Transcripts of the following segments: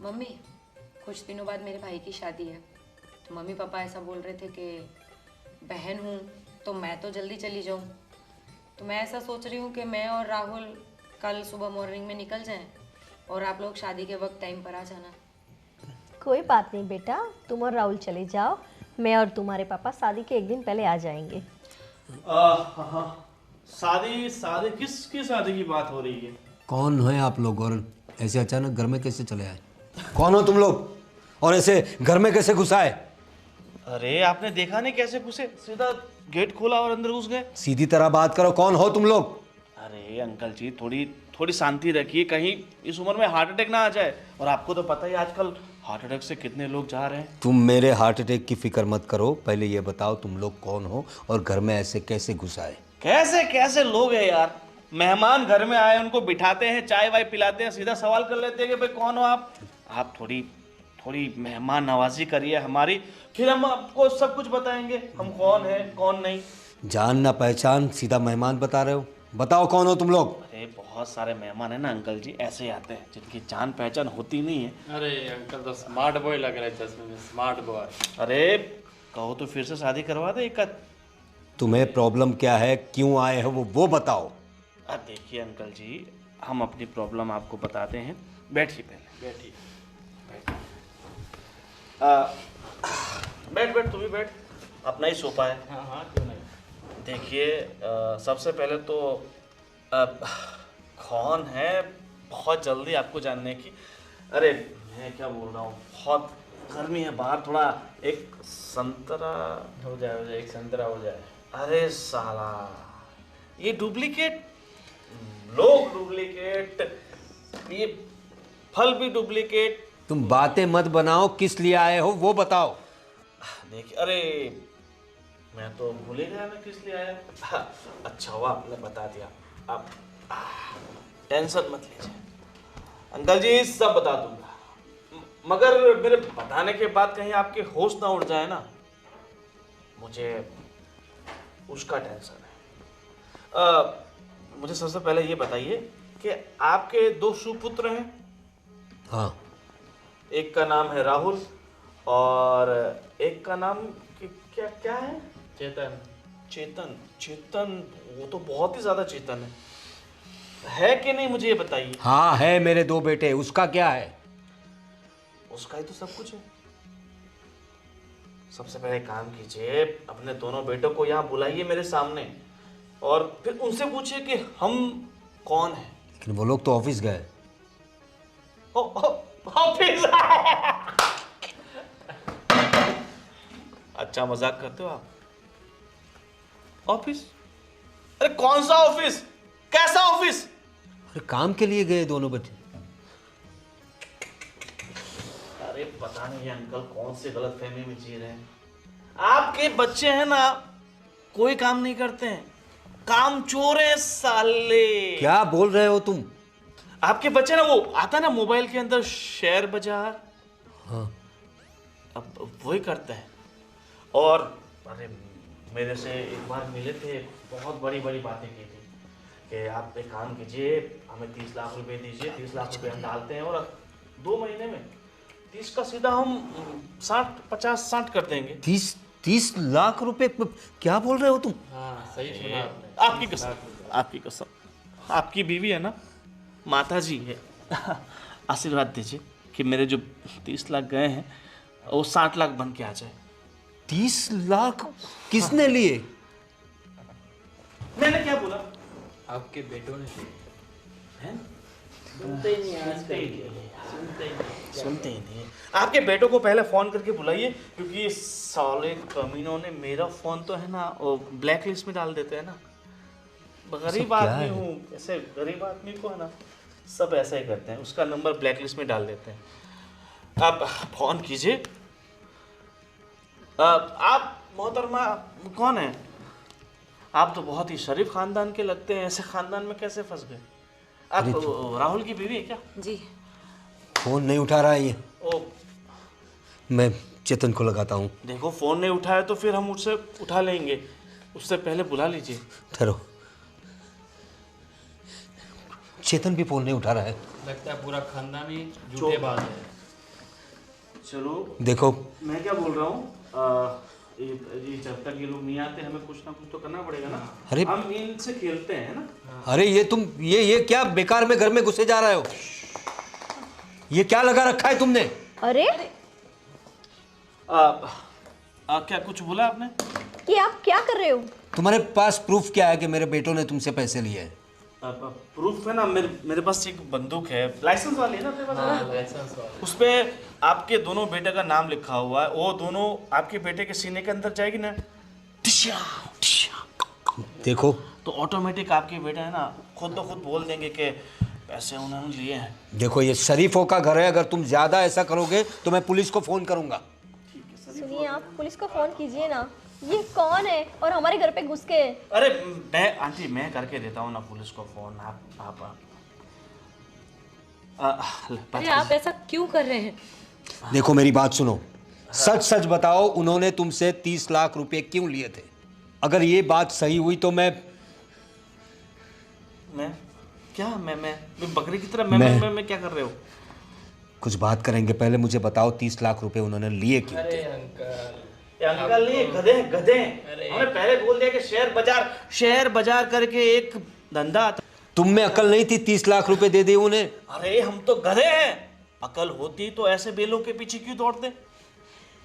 Mummy, कुछ दिनों बाद मेरे भाई की शादी है, तो मम्मी पापा ऐसा बोल रहे थे कि बहन हूँ तो मैं तो जल्दी चली जाऊँ। तो मैं ऐसा सोच रही हूँ कि मैं और राहुल कल सुबह मॉर्निंग में निकल जाएं और आप लोग शादी के वक्त टाइम पर आ जाना। कोई बात नहीं बेटा, तुम और राहुल चले जाओ, मैं और तुम्हारे पापा शादी के एक दिन पहले आ जाएंगे। हाँ। शादी शादी किसकी शादी की बात हो रही है? कौन है आप लोग और ऐसे अचानक घर में कैसे चले आए? कौन हो तुम लोग और ऐसे घर में कैसे घुस आए? अरे आपने देखा नहीं कैसे घुसे? सीधा गेट खोला और अंदर घुस गए। सीधी तरह बात करो, कौन हो तुम लोग? अरे अंकल जी, थोड़ी शांति रखिए, कहीं इस उम्र में हार्ट अटैक ना आ जाए। और आपको तो पता ही आजकल हार्ट अटैक से कितने लोग जा रहे हैं। तुम मेरे हार्ट अटैक की फिक्र मत करो, पहले ये बताओ तुम लोग कौन हो और घर में ऐसे कैसे घुस आए? कैसे कैसे लोग हैं यार? मेहमान घर में आए, उनको बिठाते हैं, चाय वाय पिलाते हैं, सीधा सवाल कर लेते हैं कि भाई कौन हो आप। आप थोड़ी मेहमान नवाजी करिए हमारी, फिर हम आपको सब कुछ बताएंगे हम कौन है कौन नहीं। जान ना पहचान सीधा मेहमान बता रहे हो? बताओ कौन हो तुम लोग? अरे बहुत सारे मेहमान है ना अंकल जी, ऐसे ही आते हैं जिनकी जान पहचान होती नहीं है। अरे अंकल तो स्मार्ट बॉय लग रहे थे, इसमें स्मार्ट बॉय। अरे कहो तो फिर से शादी करवा दे एक आध। तुम्हें प्रॉब्लम क्या है, क्यों आए हो वो बताओ। अब देखिए अंकल जी, हम अपनी प्रॉब्लम आपको बताते हैं। बैठिए पहले, बैठिए। बैठ तू भी बैठ, अपना ही सोफा है। हाँ हाँ, क्यों नहीं। देखिए सबसे पहले तो कौन है, बहुत जल्दी आपको जानने की। अरे मैं क्या बोल रहा हूँ, बहुत गर्मी है बाहर, थोड़ा एक संतरा हो जाए एक संतरा हो जाए। अरे साला, ये डुप्लीकेट लोग, डुप्लीकेट ये फल भी डुप्लीकेट। तुम बातें मत बनाओ, किस लिए आए हो वो बताओ। देखिए, अरे मैं तो भूल ही गया मैं किस लिए आया। अच्छा हुआ आपने बता दिया। आप टेंशन मत लीजिए अंकल जी, सब बता दूंगा। मगर मेरे बताने के बाद कहीं आपके होश ना उड़ जाए ना, मुझे उसका टेंशन है। मुझे सबसे पहले ये बताइए कि आपके दो सुपुत्र हैं। हाँ। एक का नाम है राहुल और एक का नाम क्या है? चेतन। चेतन। चेतन वो तो बहुत ही ज्यादा चेतन है कि नहीं, मुझे ये बताइए। हाँ है, मेरे दो बेटे, उसका क्या है? उसका ही तो सब कुछ है। सबसे पहले काम कीजिए, अपने दोनों बेटों को यहाँ बुलाइए मेरे सामने और फिर उनसे पूछिए कि हम कौन हैं। लेकिन वो लोग तो ऑफिस गए। ऑफिस? अच्छा मजाक करते हो आप? ऑफिस? अरे कौन सा ऑफिस, कैसा ऑफिस? अरे काम के लिए गए दोनों बच्चे। अरे पता नहीं अंकल कौन से गलत फहमी में जी रहे हैं। आपके बच्चे हैं ना, कोई काम नहीं करते हैं, काम चोर है साले। क्या बोल रहे हो तुम? आपके बच्चे ना, वो आता ना मोबाइल के अंदर शेयर बाजार, हाँ। अब वही करते हैं। और अरे मेरे से एक बार मिले थे, बहुत बड़ी बड़ी बातें की थी कि आप एक काम कीजिए, हमें 30 लाख रुपए दीजिए, 30 लाख रुपए हम डालते हैं और 2 महीने में 30 का सीधा हम 50-60 कर देंगे। 30 लाख रुपए? क्या बोल रहे हो तुम? हाँ सही सुना आपने। आपकी कसम, आपकी कसम, आपकी बीवी है ना, माता जी है, आशीर्वाद दीजिए कि मेरे जो 30 लाख गए हैं वो 60 लाख बन के आ जाए। 30 लाख किसने लिए? मैंने क्या बोला? आपके बेटों ने हैं? सुनते ही नहीं सुनते ही नहीं। आपके बेटों को पहले फोन करके बुलाइए, क्योंकि ये साले कमीनों ने मेरा फोन तो है ना वो ब्लैक लिस्ट में डाल देते हैं ना। गरीब आदमी हूँ, ऐसे गरीब आदमी को है ना सब ऐसा ही करते हैं, उसका नंबर ब्लैक लिस्ट में डाल देते हैं। आप फोन कीजिए। आप मोहतरमा कौन है? आप तो बहुत ही शरीफ खानदान के लगते हैं, ऐसे खानदान में कैसे फंस गए? आप राहुल की बीवी है क्या? जी। फोन नहीं उठा रहा है ये। ओ, मैं चेतन को लगाता हूँ। देखो फोन नहीं उठाया तो फिर हम उससे उठा लेंगे, उससे पहले बुला लीजिए। ठहरो, चेतन भी फोन नहीं उठा रहा है। लगता है पूरा खानदान ही झूठे बात है। चलो देखो मैं क्या बोल रहा हूँ, ये जब तक ये लोग नहीं आते हमें कुछ ना कुछ तो करना पड़ेगा ना। अरे हम इनसे खेलते हैं ना। अरे ये तुम ये क्या बेकार में घर में घुसे जा रहे हो? ये क्या लगा रखा है तुमने? अरे क्या कुछ बोला आपने? ये आप क्या कर रहे हो? तुम्हारे पास प्रूफ क्या है कि मेरे बेटों ने तुमसे पैसे लिए हैं? प्रूफ है ना, मेरे पास एक बंदूक है, लाइसेंस वाली है ना अपने पास। लाइसेंस वाला। उस पे आपके दोनों बेटे का नाम लिखा हुआ है, वो दोनों आपके बेटे के सीने के अंदर जाएगी ना, टिश्या, टिश्या। देखो तो ऑटोमेटिक आपके बेटे है ना खुद ब खुद बोल देंगे कि पैसे उन्होंने लिए हैं। देखो ये शरीफों का घर है, अगर तुम ज्यादा ऐसा करोगे तो मैं पुलिस को फोन करूंगा। सुनिए, आप पुलिस को फोन कीजिए ना। ये कौन है और हमारे घर पे घुस के? अरे मैं आंटी मैं करके देता हूँ ना पुलिस को फोन। आप अरे आप ऐसा क्यों कर रहे हैं? देखो मेरी बात सुनो, सच सच बताओ, उन्होंने तुमसे 30 लाख रुपए क्यों लिए थे? अगर ये बात सही हुई तो मैं क्या मैं बकरी की तरह मैं क्या कर रहे हो? कुछ बात करेंगे, पहले मुझे बताओ 30 लाख रुपए उन्होंने लिए क्यों थे? अरे अंकल, ये अंकल नहीं, गधे हमने पहले बोल दिया कि शेयर बाजार करके एक धंधा आता। तुम में अकल नहीं थी 30 लाख रुपए दे दिए उन्हें? अरे हम तो गधे हैं, अकल होती तो ऐसे बेलों के पीछे क्यों दौड़ते।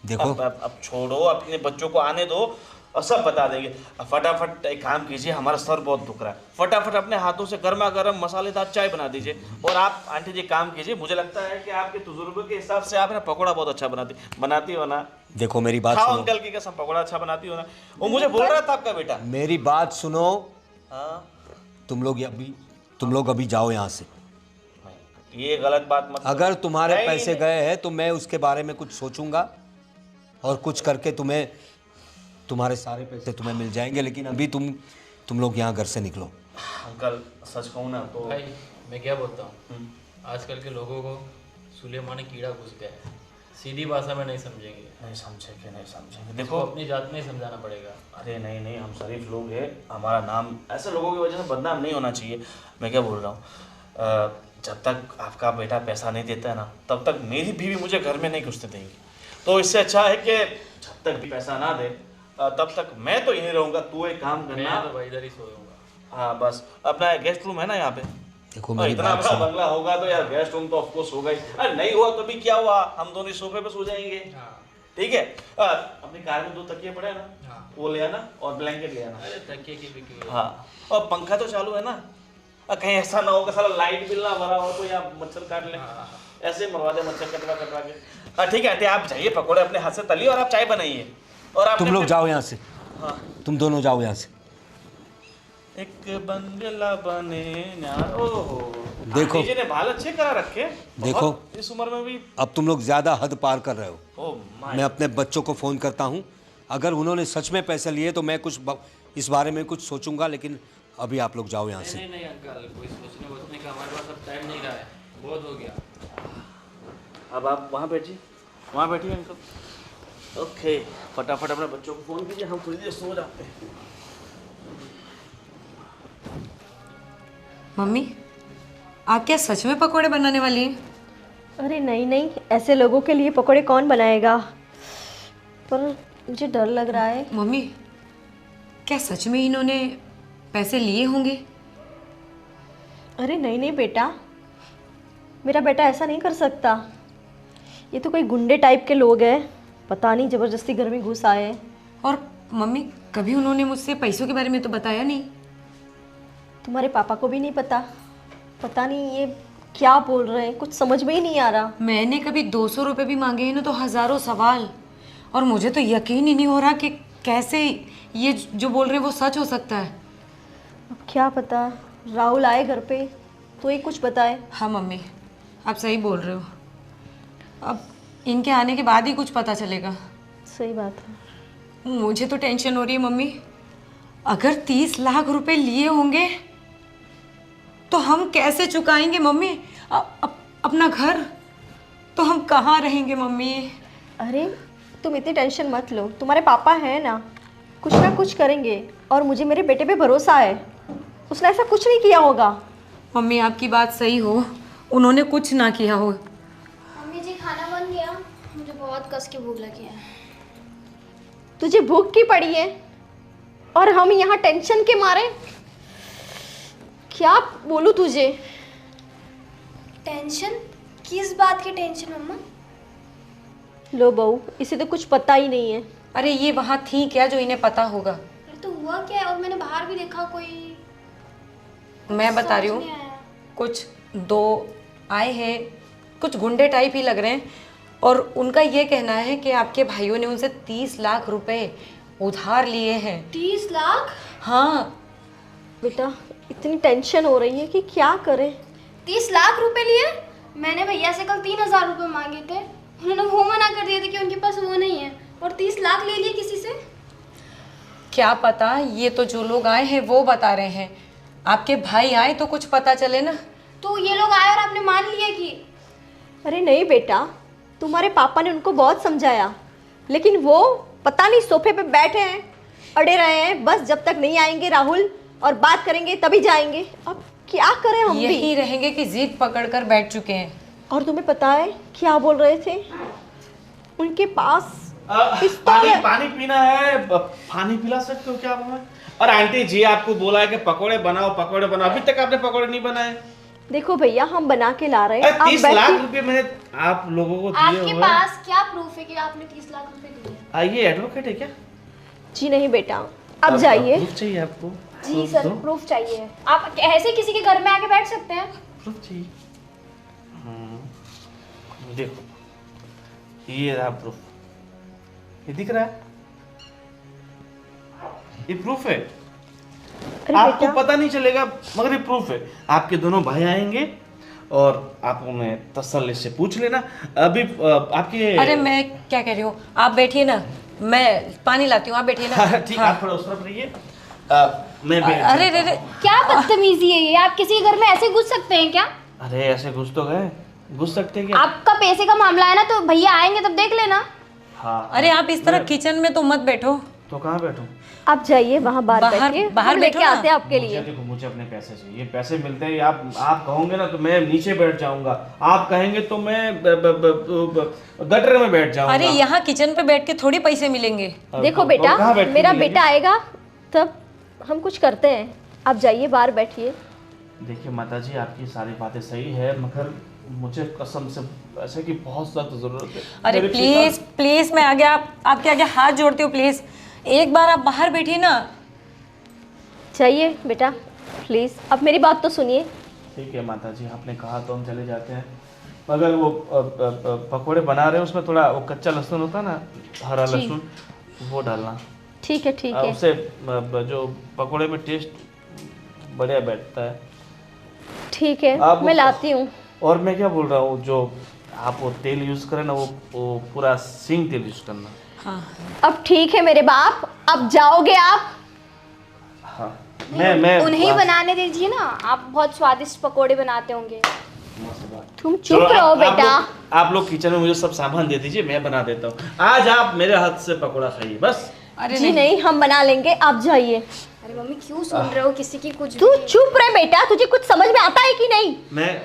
देखो अब छोड़ो, अपने बच्चों को आने दो और सब बता देंगे। अब फटाफट एक काम कीजिए, हमारा सर बहुत दुख रहा है, फटाफट अपने हाथों से गर्मा गर्म मसालेदार चाय बना दीजिए। और आप आंटी जी काम कीजिए, मुझे लगता है कि आपके तजुर्बे के हिसाब से आप ना पकौड़ा बहुत अच्छा बनाती हो ना। देखो मेरी बात खाओ सुनो, अंकल की कसम, पकौड़ा अच्छा बनाती हो ना। वो मुझे बोल रहा था आपका बेटा। मेरी बात सुनो, हाँ तुम लोग अभी जाओ यहाँ से। ये गलत बात मत। अगर तुम्हारे नहीं, पैसे नहीं। गए हैं तो मैं उसके बारे में कुछ सोचूंगा और कुछ करके तुम्हारे सारे पैसे तुम्हें मिल जाएंगे, लेकिन अभी तुम लोग यहाँ घर से निकलो। अंकल सच कहूँ ना तो भाई मैं क्या बोलता हूँ, आजकल के लोगों को सुलेमानी कीड़ा घुस गया है, सीधी भाषा में नहीं समझेंगे। नहीं समझेंगे। देखो देखो अपनी जात में ही समझाना पड़ेगा। अरे नहीं, हम शरीफ लोग हैं, हमारा नाम ऐसे लोगों की वजह से बदनाम नहीं होना चाहिए। मैं क्या बोल रहा हूँ, जब तक आपका बेटा पैसा नहीं देता है ना, तब तक मेरी बीवी मुझे घर में नहीं घुसने देंगी। तो इससे अच्छा है कि जब तक भी पैसा ना दे तब तक मैं तो यहीं रहूँगा। तू एक काम करना, मैं तो भाई इधर ही सोऊंगा। हाँ बस अपना गेस्ट रूम है ना यहाँ पे। देखो मेरी इतना बात बड़ा सुनो, बंगला होगा तो यार गेस्ट रूम तो ऑफकोर्स होगा ही। अरे नहीं हुआ तो भी क्या हुआ, हम दोनों सोफे पे सो जाएंगे। ठीक है, अपनी कार में 2 तकिए पड़े हैं ना, हाँ। वो ले आना और ब्लैंकेट ले आना। अरे तकिए की भी क्यों? हाँ, और पंखा तो चालू है ना, कहीं ऐसा ना हो कि साला लाइट बिल ना भरा हो तो या मच्छर काट ले। ऐसे ही मरवा दे मच्छर कटवा के। ठीक है आंटी, आप जाइए, पकौड़े अपने हाथ से तलिए और आप चाय बनाइए। और आप तुम लोग जाओ यहाँ से। हाँ, तुम दोनों जाओ यहाँ से। एक बंगला बने यार। ओहो, देखो। आंटी जी ने बाल अच्छे करा रखे। देखो। बहुत, इस उम्र में भी। अब तुम लोग ज़्यादा हद पार कर रहे हो। Oh my. मैं अपने बच्चों को फ़ोन करता हूँ, अगर उन्होंने सच में पैसे लिए तो मैं इस बारे में कुछ सोचूंगा, लेकिन अभी आप लोग जाओ यहाँ से। नहीं अंकल, कोई सोचने वोचने का हमारे पास अब टाइम नहीं रहा है, बहुत हो गया। अब आप वहाँ बैठिए अंकल। ओके, फटाफट अपने बच्चों को फ़ोन कीजिए, हम थोड़ी देर सो जाते हैं। मम्मी, आप क्या सच में पकोड़े बनाने वाली हैं? अरे नहीं, ऐसे लोगों के लिए पकौड़े कौन बनाएगा? पर मुझे डर लग रहा है। मम्मी, क्या सच में इन्होंने पैसे लिए होंगे? अरे नहीं बेटा, मेरा बेटा ऐसा नहीं कर सकता। ये तो कोई गुंडे टाइप के लोग हैं, पता नहीं ज़बरदस्ती घर में घुस आए। और मम्मी, कभी उन्होंने मुझसे पैसों के बारे में तो बताया नहीं। तुम्हारे पापा को भी नहीं पता नहीं ये क्या बोल रहे हैं, कुछ समझ में ही नहीं आ रहा। मैंने कभी 200 रुपये भी मांगे हैं ना तो हज़ारों सवाल, और मुझे तो यकीन ही नहीं हो रहा कि कैसे ये जो बोल रहे हैं वो सच हो सकता है। अब क्या पता, राहुल आए घर पे तो ये कुछ बताए। हाँ मम्मी, आप सही बोल रहे हो, अब इनके आने के बाद ही कुछ पता चलेगा। सही बात है। मुझे तो टेंशन हो रही है मम्मी, अगर 30 लाख रुपए लिए होंगे तो हम कैसे चुकाएंगे मम्मी? अपना घर तो हम कहाँ रहेंगे मम्मी? अरे तुम इतनी टेंशन मत लो, तुम्हारे पापा हैं ना कुछ करेंगे, और मुझे मेरे बेटे पे भरोसा है, उसने ऐसा कुछ नहीं किया होगा। मम्मी आपकी बात सही हो, उन्होंने कुछ ना किया हो। मम्मी जी खाना बन गया। मुझे बहुत कस की भूख लगी है। तुझे भूख की पड़ी है और हम यहाँ टेंशन के मारे। क्या बोलूं तुझे? टेंशन? किस बात की टेंशन मम्मा? लो बहू, इसे तो कुछ पता ही नहीं है। अरे ये वहाँ थी क्या जो इन्हें पता होगा? अरे तो हुआ क्या है? और मैंने बाहर भी देखा कोई। मैं बता रही समझ नहीं हूँ, आया। कुछ दो आए हैं, कुछ गुंडे टाइप ही लग रहे हैं, और उनका ये कहना है कि आपके भाइयों ने उनसे 30 लाख रुपए उधार लिए हैं। 30 लाख? हाँ। बेटा इतनी टेंशन हो रही है कि क्या करें। 30 लाख रुपए लिए? मैंने भैया से कल 3000 रुपए मांगे थे, उन्होंने वो मना कर दिया था कि उनके पास वो नहीं है, और 30 लाख ले लिए किसी से। क्या पता, ये तो जो लोग आए हैं वो बता रहे हैं। आपके भाई आए तो कुछ पता चले ना। तो ये लोग आए और आपने मान लिया कि? अरे नहीं बेटा, तुम्हारे पापा ने उनको बहुत समझाया, लेकिन वो पता नहीं सोफे पे बैठे हैं, अड़े रहे हैं, बस जब तक नहीं आएंगे राहुल और बात करेंगे तभी जाएंगे। अब क्या करें हम भी? यही रहेंगे कि जिद पकड़कर बैठ चुके हैं। और तुम्हें पता है क्या बोल रहे थे? उनके पास पिस्तौल पानी है। पानी पीना है, पानी पिला सकते हो क्या आप हमें? और आंटी जी आपको बोला है कि पकोड़े बनाओ, पकोड़े बनाओ, अभी तक आपने पकोड़े नहीं बनाए। देखो भैया, हम बना के ला रहे हैं। अरे आप 30 लाख बैठिए। रुपए मैंने आप लोगों को दिए आपके हुए। पास क्या प्रूफ है कि आपने 30 लाख रुपए दिए? ये एडवोकेट है क्या? जी नहीं बेटा, अब जाइए। प्रूफ चाहिए आपको? जी प्रूफ सर, दो। प्रूफ चाहिए। आप ऐसे किसी के घर में आके बैठ सकते हैं? प्रूफ चाहिए। देखो ये रहा प्रूफ, ये दिख रहा है, ये प्रूफ है। अरे आपको बेटा, पता नहीं चलेगा मगर ये प्रूफ है। आपके दोनों भाई आएंगे और आप उन्हें तसल्ली से पूछ लेना। अभी आपके अरे मैं क्या कह रही हूँ, आप बैठिए ना, मैं पानी लाती हूँ, आप बैठिए ना। ठीक, हाँ। आप थोड़ा उस तरफ रहिए। मैं बैठ अरे जाता रे रे, क्या बदतमीजी है ये? आप किसी के घर में ऐसे घुस सकते हैं क्या? हूँ। अरे ऐसे घुस तो गए, घुस सकते हैं क्या? आपका पैसे का मामला है ना, तो भैया आएंगे तब देख लेना। हाँ। अरे आप इस तरह किचन में तो मत बैठो। तो कहाँ बैठूं? आप जाइए वहाँ बाहर बैठिए, बाहर हम लेके बैठो ना। आते हैं आपके मुझे लिए। देखो, मुझे अपने पैसे चाहिए। पैसे मिलते ही आप कहोगे ना तो मैं नीचे बैठ जाऊंगा, आप कहेंगे तो मैं गटर में बैठ जाऊंगा। अरे यहाँ किचन पे बैठ के थोड़ी पैसे मिलेंगे। देखो तो बेटा, कहाँ बैठ के मेरा मिलेंगे? बेटा आएगा तब हम कुछ करते हैं। आप जाइए बाहर बैठिए। देखिए माता जी, आपकी सारी बातें सही है, मगर मुझे कसम से पैसे की बहुत सख्त जरूरत है। अरे मेरे प्लीज प्लीज, मैं आगे आपके आगे हाथ जोड़ती हूँ, प्लीज एक बार आप बाहर बैठिए ना। जाइए बेटा प्लीज, अब मेरी बात तो सुनिए। ठीक है माता जी, आपने कहा तो हम चले जाते हैं, मगर वो पकोड़े बना रहे हैं उसमें थोड़ा वो कच्चा लहसुन होता है ना, हरा जी। लहसुन, वो डालना। ठीक है ठीक है। उससे जो पकोड़े में टेस्ट बढ़िया बैठता है। ठीक है, आप- मैं लाती हूँ। और मैं क्या बोल रहा हूँ, जो आप वो तेल यूज़ करें ना, वो पूरा सिंग तेल यूज़ करना। हाँ अब ठीक है मेरे बाप, अब जाओगे आप। हाँ, मैं उन्हें बनाने दीजिए ना, आप बहुत स्वादिष्ट पकोड़े बनाते होंगे। तुम चुप चलो, रहो आप बेटा। आप लोग किचन में मुझे सब सामान दे दीजिए, मैं बना देता हूँ। आज आप मेरे हाथ से पकोड़ा खाइए बस। अरे जी नहीं, हम बना लेंगे, आप जाइए। अरे मम्मी क्यों सुन रहे हो किसी की कुछ तू भी? चुप रहे बेटा, तुझे कुछ समझ में आता है कि नहीं? मैं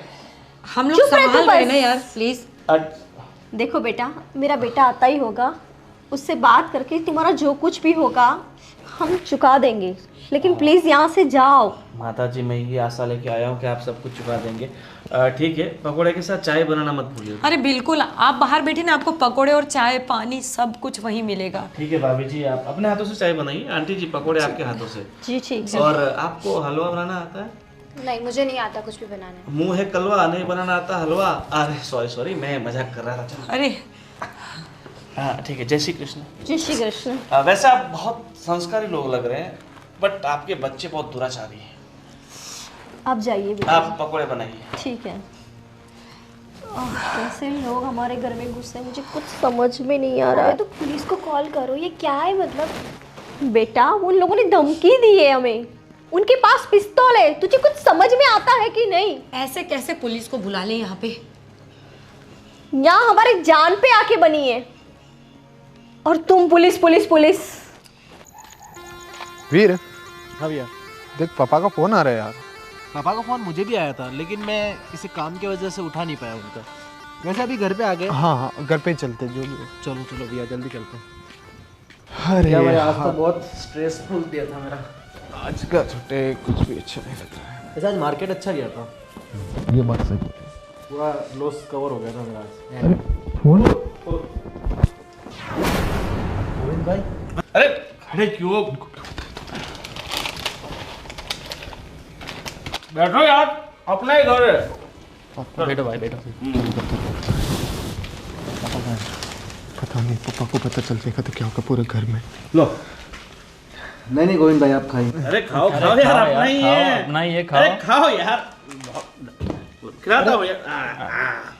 हम लोग चुप रहे तू संभाल रहे हैं बस। ना यार, प्लीज। देखो बेटा, मेरा बेटा आता ही होगा, उससे बात करके तुम्हारा जो कुछ भी होगा हम चुका देंगे, लेकिन प्लीज यहाँ से जाओ। माता जी, मैं ये आशा लेके आया हूँ कि आप सब कुछ चुका देंगे। ठीक है, पकोड़े के साथ चाय बनाना मत भूलिए। अरे बिल्कुल, आप बाहर बैठे ना, आपको पकोड़े और चाय पानी सब कुछ वहीं मिलेगा। ठीक है भाभी जी, आप अपने हाथों से चाय बनाइए, आंटी जी पकोड़े आपके हाथों से। जी ठीक है। और आपको हलवा बनाना आता है? नहीं, मुझे नहीं आता कुछ भी बनाने। मुंह है कलवा, नहीं बनाना आता हलवा। अरे सॉरी, मैं मजाक कर रहा था। चलो। अरे हाँ ठीक है, जय श्री कृष्ण। जय श्री कृष्ण। वैसे आप बहुत संस्कारी लोग लग रहे हैं, बट आपके बच्चे बहुत दुराचारी हैं। आप जाइए बेटा। आप पकोड़े बनाइए। ठीक है। कैसे लोग हमारे घर में घुसे, मुझे कुछ समझ में नहीं आ रहा अरे है। तो पुलिस को कॉल करो, ये क्या है मतलब? बेटा उन लोगों ने धमकी दी है हमें, उनके पास पिस्तौल है, तुझे कुछ समझ में आता है कि नहीं? ऐसे कैसे पुलिस को बुला ले यहाँ पे? यहाँ हमारे जान पे आके बनी है, और तुम पुलिस पुलिस पुलिस। वीर, हाँ भैया। देख पापा का फोन आ रहा है यार। पापा का फ़ोन मुझे भी आया था, लेकिन मैं किसी काम की वजह से उठा नहीं पाया उनका। वैसे अभी घर पे आ गए? हाँ हाँ घर पे ही चलते जो भी हो। चलो चलो भैया जल्दी चलते हैं। अरे क्या भाई आज तो हाँ, बहुत स्ट्रेसफुल दिया था मेरा। आज का छुट्टे कुछ भी अच्छा नहीं लग रहा है। वैसे आज मार्केट अच्छा गया था, ये बात सही। पूरा लॉस कवर हो गया था मेरा आज। अरे फोन गोविंद भाई अरे खड़े क्यों? बैठो यार, अपना ही घर है। बैठो भाई बैठो। पता नहीं पापा को पता चल जाएगा तो क्या होगा पूरे घर में। लो। नहीं गोविंद भाई आप खाइए। अरे खाओ खाओ यार, अपना ही है। अपना ही है, अरे खाओ। खाओ यार, खिलाता हूँ यार।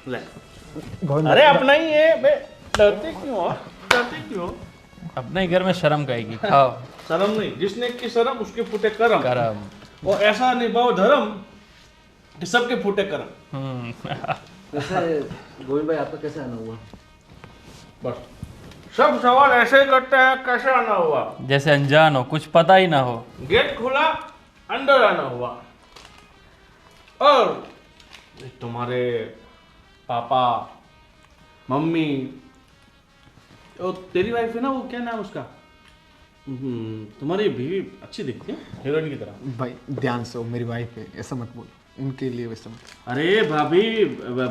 ले। अरे अपना ही है बे, डरते क्यों हो? डरते क्यों हो? अपने ही घर में शर्म कहेगी, खाओ। शर्म नहीं, जिसने की शर्म उसके फूटे करम। गरम। और ऐसा निभाओ धर्म कि सबके फूटे करम। वैसे गोविंद भाई आपका कैसे आना हुआ? बस सब सवाल ऐसे ही करते हैं, कैसे आना हुआ? जैसे अनजान हो, कुछ पता ही ना हो। गेट खुला, अंदर आना हुआ। और तुम्हारे पापा, मम्मी, और तेरी वाइफ है ना, वो क्या नाम उसका? तुम्हारी बीवी अच्छी दिखती है, हीरोइन की तरह। भाई ध्यान से हो, मेरी वाइफ है, ऐसा मत बोलो उनके लिए वैसा मत। अरे भाभी,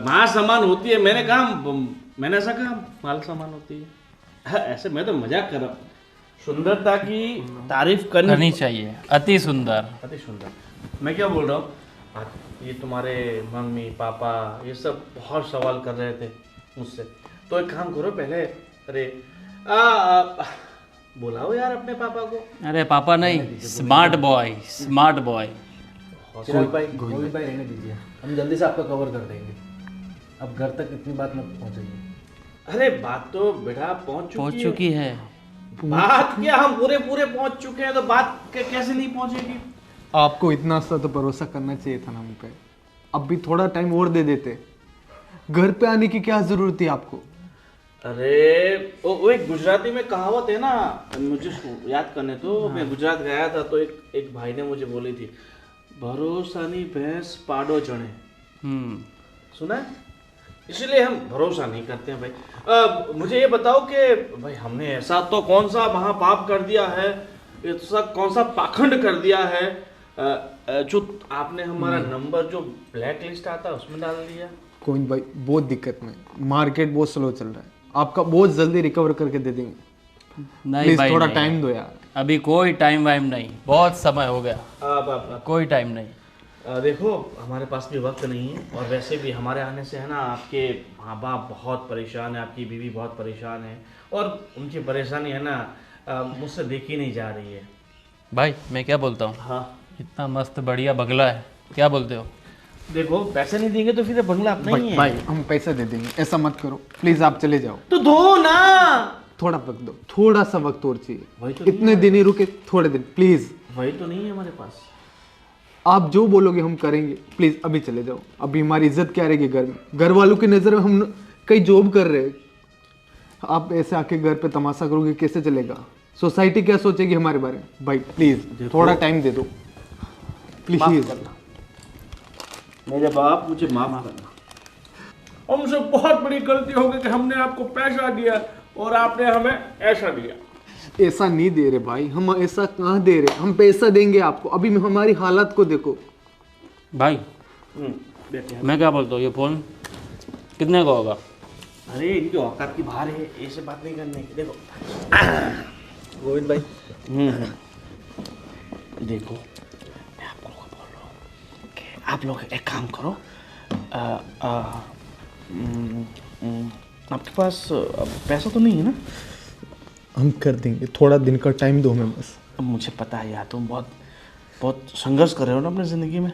माँ समान होती है। मैंने ऐसा कहा माल समान होती है? हाँ, ऐसे मैं तो मजाक कर रहा हूँ। सुंदरता की तारीफ करनी चाहिए। अति सुंदर। अति सुंदर। मैं क्या बोल रहा हूँ, ये तुम्हारे मम्मी पापा ये सब बहुत सवाल कर रहे थे मुझसे, तो एक काम करो पहले, अरे बुलाओ यार अपने पापा को। अरे पापा नहीं, स्मार्ट बॉय, स्मार्ट बॉय। चिराग भाई गोविंद भाई रहने दीजिए, हम जल्दी से आपका कवर कर देंगे। अब घर तक इतनी बात मत पहुंचाइए। अरे बात तो बेटा पहुंच चुकी है। बात क्या, हम पूरे पहुंच चुके हैं, तो बात कैसे नहीं पहुंचेगी? आपको इतना सा तो भरोसा करना चाहिए था ना हम पे। अब भी थोड़ा टाइम और दे देते। घर पे आने की क्या जरूरत थी आपको? अरे वो एक गुजराती में कहावत है ना, मुझे याद करने तो। मैं गुजरात गया था तो एक भाई ने मुझे बोली थी, भरोसानी भैंस पाडो जणे। सुना है? इसलिए हम भरोसा नहीं करते हैं भाई। मुझे ये बताओ कि भाई हमने ऐसा तो कौन सा महापाप कर दिया है, ऐसा कौन सा पाखंड कर दिया है जो आपने हमारा नंबर जो ब्लैक लिस्ट आता है उसमें डाल दिया? कोई भाई बहुत दिक्कत में, मार्केट बहुत स्लो चल रहा है, आपका बहुत जल्दी रिकवर करके दे देंगे। नहीं प्लीज भाई, थोड़ा नहीं। टाइम दो यार। अभी कोई टाइम वाइम नहीं, बहुत समय हो गया, अब कोई टाइम नहीं। देखो हमारे पास भी वक्त नहीं है, और वैसे भी हमारे आने से है ना आपके माँ बाप बहुत परेशान है, आपकी बीवी बहुत परेशान है, और उनकी परेशानी है ना मुझसे देखी नहीं जा रही है। भाई मैं क्या बोलता हूँ, हाँ इतना मस्त बढ़िया बंगला है, क्या बोलते हो? देखो पैसे नहीं देंगे तो फिर ये बंगला अपना ही है। भाई हम पैसे दे देंगे, ऐसा मत करो प्लीज, आप चले जाओ। तो दो ना, थोड़ा वक्त दो, थोड़ा सा वक्त और वही चाहिए। तो इतने दिन ही रुके, थोड़े दिन प्लीज। वही तो नहीं है हमारे पास। आप जो बोलोगे हम करेंगे, प्लीज अभी चले जाओ। अभी हमारी इज्जत क्या रहेगी घर में? घर वालों की नजर में हम कहीं जॉब कर रहे हैं, आप ऐसे आके घर पे तमाशा करोगे, कैसे चलेगा? सोसाइटी क्या सोचेगी हमारे बारे में? भाई प्लीज थोड़ा टाइम दे दो प्लीज। मेरे बाप मुझे माफ करना, हमसे बहुत बड़ी गलती हो गई कि हमने आपको पैसा दिया और आपने हमें ऐसा दिया। ऐसा नहीं दे रहे भाई, हम ऐसा कहाँ दे रहे, हम पैसा देंगे आपको। अभी हमारी हालत को देखो भाई मैं क्या बोलता हूँ, ये फ़ोन कितने का होगा? अरे इनकी औकात की बाहर है, ऐसे बात नहीं करने की। देखो गोविंद भाई देखो, मैं आप लोगों को बोल रहा हूँ कि आप लोग एक काम करो, आपके पास पैसा तो नहीं है ना? हम कर देंगे, थोड़ा दिन का टाइम दो हमें बस। अब मुझे पता है यार तुम बहुत संघर्ष कर रहे हो ना अपनी ज़िंदगी में।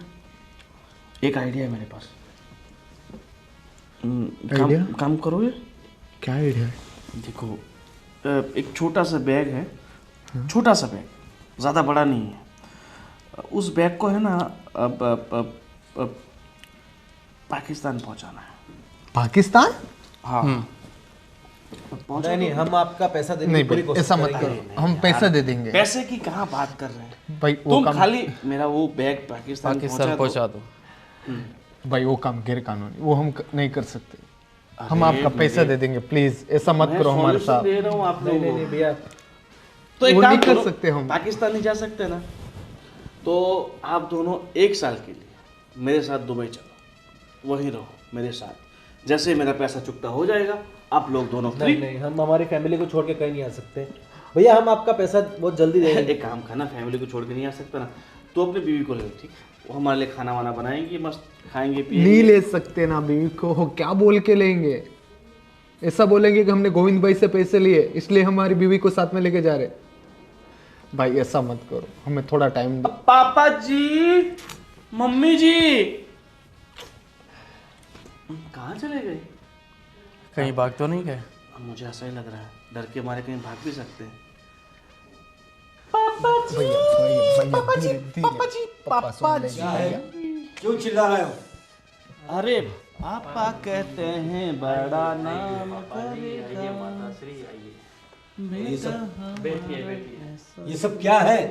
एक आइडिया है मेरे पास। आइडिया? काम करोगे? क्या आइडिया है? देखो एक छोटा सा बैग है, छोटा सा बैग, ज़्यादा बड़ा नहीं है। उस बैग को है ना अब पाकिस्तान पहुंचाना है। पाकिस्तान? हाँ नहीं, हम आपका पैसा देने नहीं की पूरी भाई, कोशिश ऐसा मत करेंगे। करो, हम पैसा दे देंगे। पैसे की कहाँ बात कर रहे हैं भाई वो तुम? काम, खाली मेरा वो बैग पाकिस्तान पहुँचा दो। भाई वो काम गैर कानूनी, वो हम नहीं कर सकते। हम आपका पैसा दे देंगे, प्लीज ऐसा मत करो हमारे साथ। दे रहा हूँ आप नहीं लोगों नहीं को। भैया, तो एक वो काम नहीं कर करो, सकते हम। पाकिस्तान नहीं जा सकते ना, तो आप दोनों 1 साल के लिए मेरे साथ दुबई चलो, वहीं रहो मेरे साथ। जैसे मेरा पैसा चुकता हो जाएगा, आप लोग दोनों फ्री। नहीं नहीं, हम हमारी फैमिली को छोड़ के कहीं नहीं आ सकते भैया। हम आपका पैसा बहुत जल्दी दे देंगे। एक काम करना, फैमिली को छोड़ के नहीं आ सकता ना, तो अपनी बीवी को ले लो, ठीक? वो हमारे लिए खाना वाना बनाएंगे, मस्त खाएंगे पिएंगे। नहीं ले सकते ना बीवी को, हो क्या बोल के लेंगे? ऐसा बोलेंगे कि हमने गोविंद भाई से पैसे लिए इसलिए हमारी बीवी को साथ में लेके जा रहे। भाई ऐसा मत करो, हमें थोड़ा टाइम दो। पापा जी, मम्मी जी कहाँ चले गए? कहीं भाग तो नहीं गए? अब मुझे ऐसा ही लग रहा है, डर के मारे कहीं भाग भी सकते हैं। क्यों चिल्ला रहे हो? अरे पापा कहते हैं बड़ा नाम करेगा। ये सब क्या है?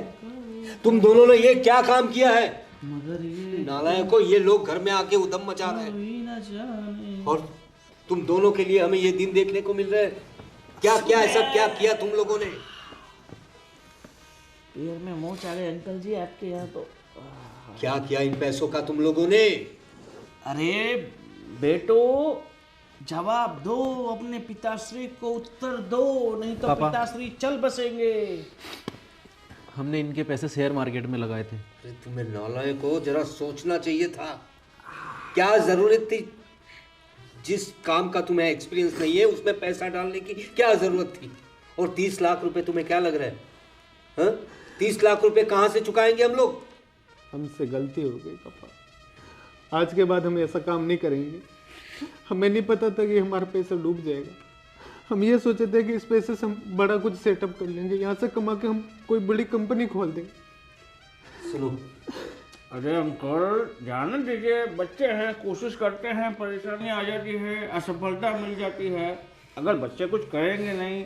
तुम दोनों ने ये क्या काम किया है? नालायकों, ये लोग घर में आके उधम मचा रहे हैं और तुम दोनों के लिए हमें ये दिन देखने को मिल रहे हैं। क्या क्या ऐसा क्या किया तुम लोगों ने? पैर में मोच आ गए अंकल जी आपके यहाँ तो। क्या किया इन पैसों का तुम लोगों ने? अरे बेटो, जवाब दो, अपने पिताश्री को उत्तर दो, नहीं तो पापा। पिताश्री चल बसेंगे। हमने इनके पैसे शेयर मार्केट में लगाए थे। अरे तुम्हें नालायक हो, जरा सोचना चाहिए था। क्या जरूरत थी? जिस काम का तुम्हें एक्सपीरियंस नहीं है उसमें पैसा डालने की क्या जरूरत थी? और 30 लाख रुपए तुम्हें क्या लग रहा है? हाँ? 30 लाख रुपए कहाँ से चुकाएंगे हम लोग? हमसे गलती हो गई पापा, आज के बाद हम ऐसा काम नहीं करेंगे। हमें नहीं पता था कि हमारा पैसा डूब जाएगा। हम ये सोचे थे कि इस पैसे से हम बड़ा कुछ सेटअप कर लेंगे, यहाँ से कमा के हम कोई बड़ी कंपनी खोल देंगे। सुनो, अरे अंकल जाने दीजिए, बच्चे हैं, कोशिश करते हैं, परेशानी आ जाती है, असफलता मिल जाती है। अगर बच्चे कुछ करेंगे नहीं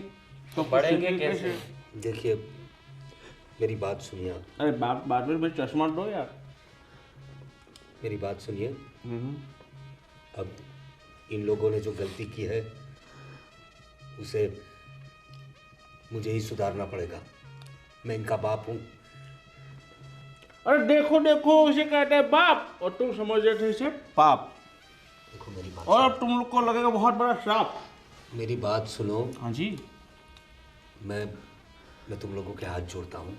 तो बढ़ेंगे कैसे? देखिए मेरी बात सुनिए आप। अरे बात में चश्मा दो यार। मेरी बात सुनिए। अब इन लोगों ने जो गलती की है उसे मुझे ही सुधारना पड़ेगा। मैं इनका बाप हूँ। अरे देखो देखो, उसे कहते हैं बाप और तुम समझ रहे थे इसे पाप, देखो मेरी बात और अब तुम लोग को लगेगा बहुत बड़ा श्राप। मेरी बात सुनो। हाँ जी। मैं तुम लोगों के हाथ जोड़ता हूँ।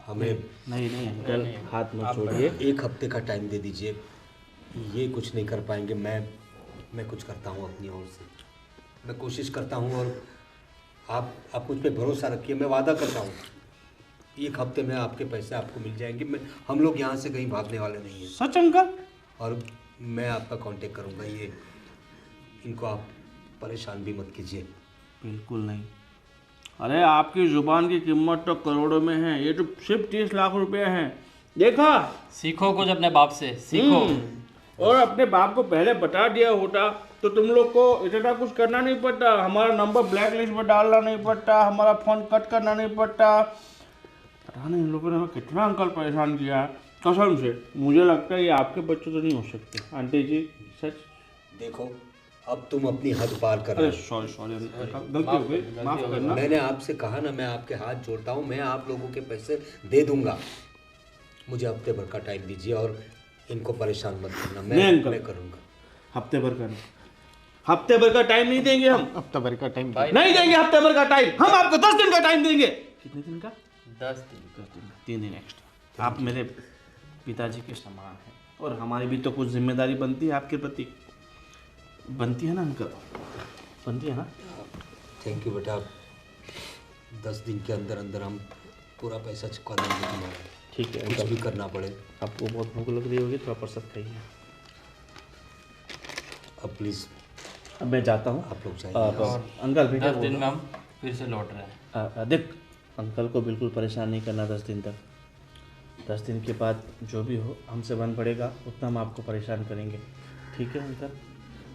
हमें नहीं नहीं अंकल, हाथ मत छोड़िए। 1 हफ्ते का टाइम दे दीजिए। ये कुछ नहीं कर पाएंगे, मैं कुछ करता हूँ अपनी ओर से। मैं कोशिश करता हूँ और आप मुझ पे भरोसा रखिए। मैं वादा करता हूँ 1 हफ्ते में आपके पैसे आपको मिल जाएंगे। हम लोग यहाँ से कहीं भागने वाले नहीं हैं। सच अंकल? और मैं आपका कांटेक्ट करूँगा। ये इनको आप परेशान भी मत कीजिए। बिल्कुल नहीं। अरे आपकी जुबान की कीमत तो करोड़ों में है, ये तो सिर्फ 30 लाख रुपए हैं। देखा? सीखो कुछ अपने बाप से, सीखो। और अपने बाप को पहले बता दिया होता तो तुम लोग को इतना कुछ करना नहीं पड़ता, हमारा नंबर ब्लैक लिस्ट पर डालना नहीं पड़ता, हमारा फ़ोन कट करना नहीं पड़ता। पता नहीं इन लोगों ने हमें कितना अंकल परेशान किया है, कसम से। मुझे लगता है ये आपके बच्चे तो नहीं हो सकते आंटी जी, सच। देखो अब तुम अपनी हद पार कर रहे अरे हो। सॉरी गलती हो गई, माफ़ करना। मैंने आपसे कहा ना, मैं आपके हाथ जोड़ता हूँ। मैं आप लोगों के पैसे दे दूंगा। मुझे हफ्ते भर का टाइम दीजिए और इनको परेशान मत करना। मैं करूँगा। हफ्ते भर का हफ्ते भर का टाइम नहीं देंगे हम। हफ्ता भर का टाइम नहीं देंगे हफ्ते भर का टाइम, हम आपको 10 दिन का टाइम देंगे। कितने दिन का? 10 दिन। 3 दिन एक्स्ट्रा। आप मेरे पिताजी के समान हैं और हमारी भी तो कुछ जिम्मेदारी बनती है आपके प्रति। बनती है ना अंकल? बनती है ना? थैंक यू बेटा। 10 दिन के अंदर अंदर हम पूरा पैसा चुका देंगे तुम्हारा। ठीक है कुछ भी करना पड़े। आपको बहुत भूख लग रही होगी, थोड़ा प्रसाद खाइए। अब प्लीज़ अब मैं जाता हूँ। आप लोग जाइए। अंकल बेटा 10 दिन में हम फिर से लौट रहे हैं। देख, अंकल को बिल्कुल परेशान नहीं करना 10 दिन तक। 10 दिन के बाद जो भी हो हमसे बन पड़ेगा उतना हम आपको परेशान करेंगे। ठीक है अंकल?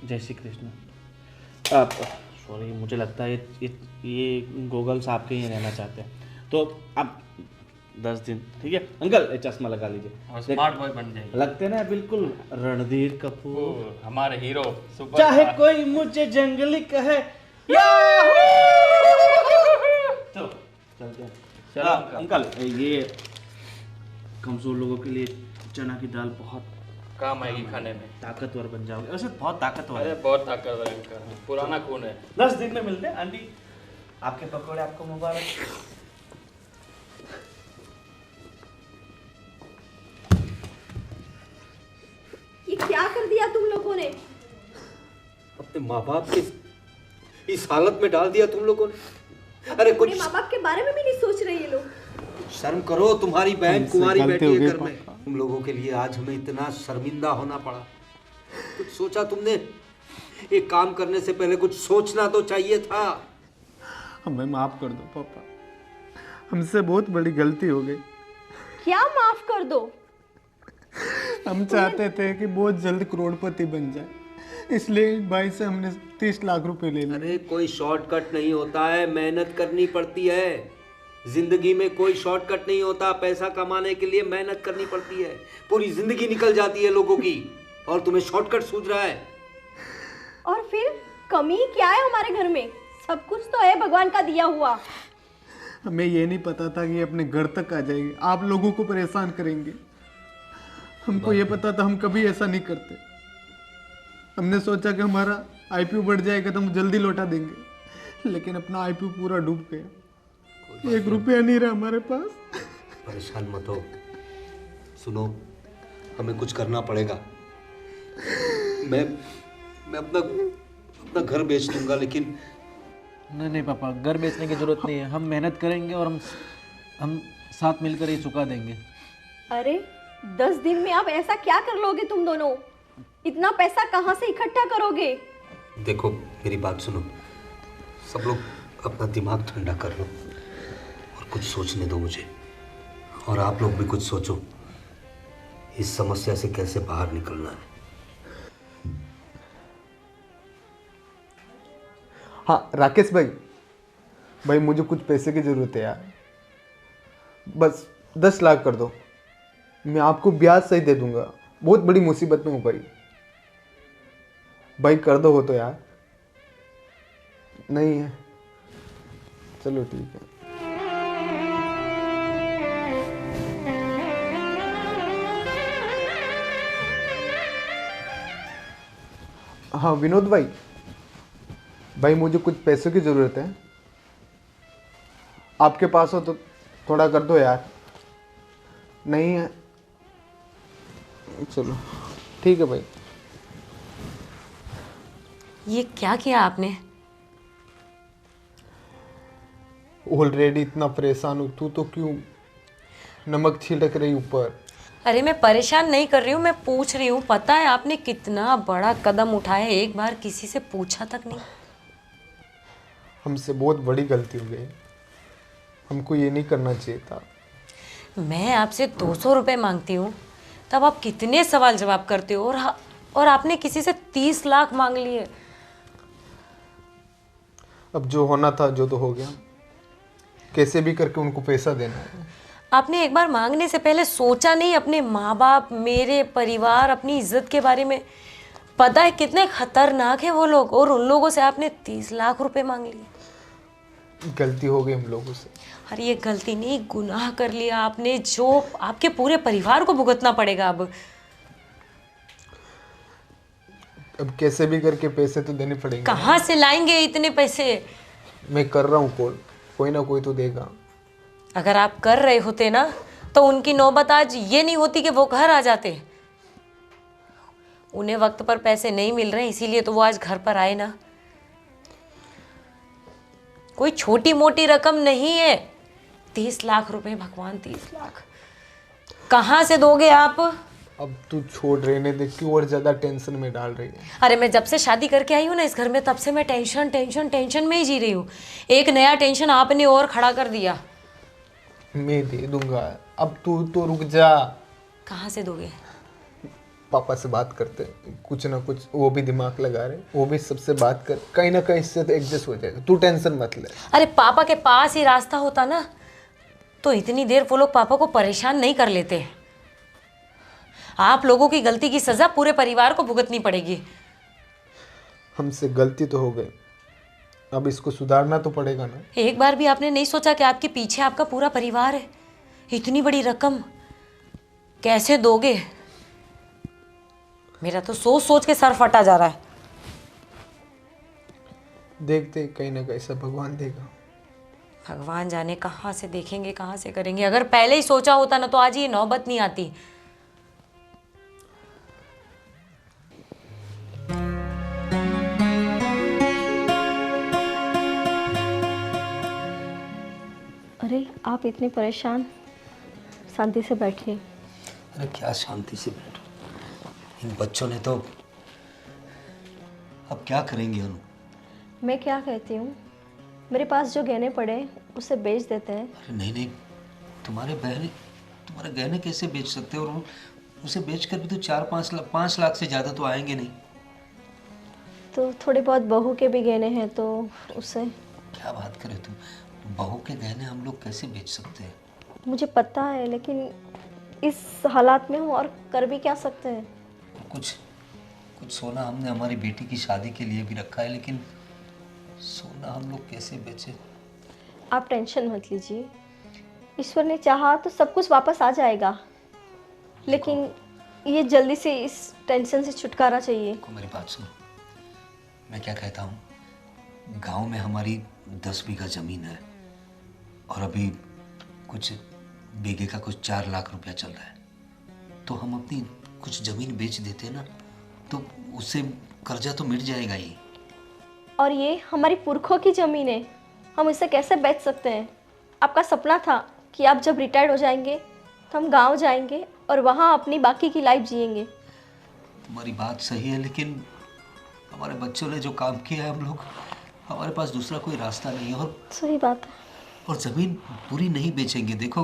जय श्री कृष्ण। आप सॉरी, मुझे लगता है ये गोगल्स आपके ही रहना चाहते हैं, तो आप 10 दिन, ठीक है अंकल? ये चश्मा लगा लीजिए, और स्मार्ट बॉय बन जाएंगे। लगते ना बिल्कुल रणधीर कपूर। हमारे हीरो सुपर चाहे कोई मुझे जंगली कहे, चलो चलते हैं। चलो अंकल, ये कमजोर लोगों के लिए चना की दाल बहुत काम आएगी खाने में। ताकतवर बन जाओगे, वैसे बहुत ताकतवर अरे है। बहुत ताकतवर है इनका, पुराना खून है। 10 दिन में मिलते हैं आंटी, आपके पकौड़े आपको मुबारक। ये क्या कर दिया तुम लोगों ने? अपने माँ बाप के इस हालत में डाल दिया तुम लोगों ने। अरे अपने कुछ माँ बाप के बारे में भी नहीं सोच रहे ये लोग। शर्म करो, तुम्हारी बहन हमसे कुंवारी गलती बैठी हो है गई घर में। तुम लोगों के लिए आज हमें इतना शर्मिंदा होना पड़ा। कुछ सोचा तुमने? एक काम करने से पहले कुछ सोचना तो चाहिए था। हमें माफ कर दो पापा, हमसे बहुत बड़ी गलती हो गई। क्या माफ कर दो? हम चाहते थे कि बहुत जल्द करोड़पति बन जाए, इसलिए भाई से हमने 30 लाख रुपए ले लिए। अरे कोई शॉर्टकट नहीं होता है, मेहनत करनी पड़ती है। जिंदगी में कोई शॉर्टकट नहीं होता। पैसा कमाने के लिए मेहनत करनी पड़ती है। पूरी जिंदगी निकल जाती है लोगों की, और तुम्हें शॉर्टकट सूझ रहा है। और फिर कमी क्या है हमारे घर में? सब कुछ तो है भगवान का दिया हुआ। हमें ये नहीं पता था कि ये अपने घर तक आ जाएगी, आप लोगों को परेशान करेंगे। हमको ये पता था, हम कभी ऐसा नहीं करते। हमने सोचा कि हमारा आईपीओ बढ़ जाएगा तो हम जल्दी लौटा देंगे, लेकिन अपना आईपीओ पूरा डूब गया। 1 रुपया नहीं रहा हमारे पास। परेशान मत हो, सुनो, हमें कुछ करना पड़ेगा। मैं अपना घर बेच दूंगा, लेकिन नहीं पापा, घर बेचने की जरूरत नहीं है। हम मेहनत करेंगे और हम साथ मिलकर ये चुका देंगे। अरे 10 दिन में आप ऐसा क्या कर लोगे तुम दोनों? इतना पैसा कहाँ से इकट्ठा करोगे? देखो मेरी बात सुनो, सब लोग अपना दिमाग ठंडा कर लो और कुछ सोचने दो मुझे। और आप लोग भी कुछ सोचो, इस समस्या से कैसे बाहर निकलना है। हाँ राकेश भाई मुझे कुछ पैसे की ज़रूरत है यार। बस 10 लाख कर दो, मैं आपको ब्याज सही दे दूंगा। बहुत बड़ी मुसीबत में हूँ भाई, कर दो हो तो यार। नहीं है, चलो ठीक है। हाँ विनोद भाई मुझे कुछ पैसों की ज़रूरत है। आपके पास हो तो थोड़ा कर दो यार। नहीं है, चलो ठीक है भाई। ये क्या किया आपने? ऑलरेडी इतना परेशान हूँ, तू तो क्यों नमक छिड़क रही ऊपर? अरे मैं परेशान नहीं कर रही हूँ, मैं पूछ रही हूँ। पता है आपने कितना बड़ा कदम उठाया, एक बार किसी से पूछा तक नहीं। हमसे बहुत बड़ी गलती हो गई, हमको ये नहीं करना चाहिए था। मैं आपसे 200 रुपये मांगती हूँ, तब आप कितने सवाल जवाब करते हो, और आपने किसी से 30 लाख मांग लिए। अब जो होना था जो तो हो गया, कैसे भी करके उनको पैसा देना है। आपने एक बार मांगने से पहले सोचा नहीं अपने माँ बाप, मेरे परिवार, अपनी इज्जत के बारे में? पता है कितने खतरनाक है वो लोग, और उन लोगों से आपने 30 लाख रुपए मांग लिए। गलती हो गई हम लोगों से। अरे ये गलती नहीं, गुनाह कर लिया आपने, जो आपके पूरे परिवार को भुगतना पड़ेगा। अब कैसे भी करके पैसे तो देने पड़ेंगे। कहाँ से लाएंगे इतने पैसे? मैं कर रहा हूँ कॉल, कोई ना कोई तो देगा। अगर आप कर रहे होते ना, तो उनकी नौबत आज ये नहीं होती कि वो घर आ जाते। उन्हें वक्त पर पैसे नहीं मिल रहे, इसीलिए तो वो आज घर पर आए ना। कोई छोटी मोटी रकम नहीं है। 30 लाख रुपए, भगवान 30 लाख कहाँ से दोगे आप? अब तू छोड़, रहने दे, क्यों और ज्यादा टेंशन में डाल रही है? अरे मैं जब से शादी करके आई हूँ ना इस घर में, तब से मैं टेंशन टेंशन टेंशन में ही जी रही हूँ। एक नया टेंशन आपने और खड़ा कर दिया। मैं दे दूंगा, अब तू तो रुक जा। कहाँ से दोगे? पापा से बात करते, कुछ ना कुछ वो भी दिमाग लगा रहे, वो भी सबसे बात कर, कहीं ना कहीं इससे तो एडजस्ट हो जाएगा। तू टेंशन मत ले। अरे पापा के पास ही रास्ता होता ना, तो इतनी देर वो लोग पापा को परेशान नहीं कर लेते। आप लोगों की गलती की सजा पूरे परिवार को भुगतनी पड़ेगी। हमसे गलती तो हो गई, अब इसको सुधारना तो पड़ेगा ना। एक बार भी आपने नहीं सोचा कि आपके पीछे आपका पूरा परिवार है? इतनी बड़ी रकम कैसे दोगे? मेरा तो सोच सोच के सर फटा जा रहा है। देखते कहीं ना कहीं सब भगवान देगा। भगवान जाने कहाँ से देखेंगे, कहाँ से करेंगे। अगर पहले ही सोचा होता ना तो आज ये नौबत नहीं आती। अरे आप इतने परेशान, शांति से बैठिए। अरे क्या शांति से बैठो, इन बच्चों ने तो, अब क्या करेंगे अनु? मैं क्या कहती हूँ, मेरे पास जो गहने पड़े उसे बेच देते हैं। अरे नहीं नहीं, तुम्हारे गहने कैसे बेच सकते हो? और उसे बेचकर भी तो 5 लाख से ज़्यादा तो आएंगे नहीं। तो थोड़े बहुत बहू के भी गहने हैं तो उसे। क्या बात करे तुम, बहू के गहने हम लोग कैसे बेच सकते हैं? मुझे पता है, लेकिन इस हालात में हम और कर भी क्या सकते हैं। कुछ सोना हमने हमारी बेटी की शादी के लिए भी रखा है, लेकिन सोना हम लोग कैसे बेचे? आप टेंशन मत लीजिए, ईश्वर ने चाहा तो सब कुछ वापस आ जाएगा, लेकिन ये जल्दी से इस टेंशन से छुटकारा चाहिए। मेरी बात सुनो, मैं क्या कहता हूँ, गांव में हमारी 10 बीघा ज़मीन है और अभी कुछ बीघे का कुछ 4 लाख रुपया चल रहा है, तो हम अपनी कुछ ज़मीन बेच देते हैं ना, तो उससे कर्जा तो मिट जाएगा ही। और ये हमारी पुरखों की ज़मीन है, हम इसे कैसे बेच सकते हैं? आपका सपना था कि आप जब रिटायर्ड हो जाएंगे तो हम गांव जाएंगे और वहाँ अपनी बाकी की लाइफ जिएंगे। तुम्हारी बात सही है, लेकिन हमारे बच्चों ने जो काम किया है, हम लोग, हमारे पास दूसरा कोई रास्ता नहीं है। और सही बात है। और ज़मीन पूरी नहीं बेचेंगे, देखो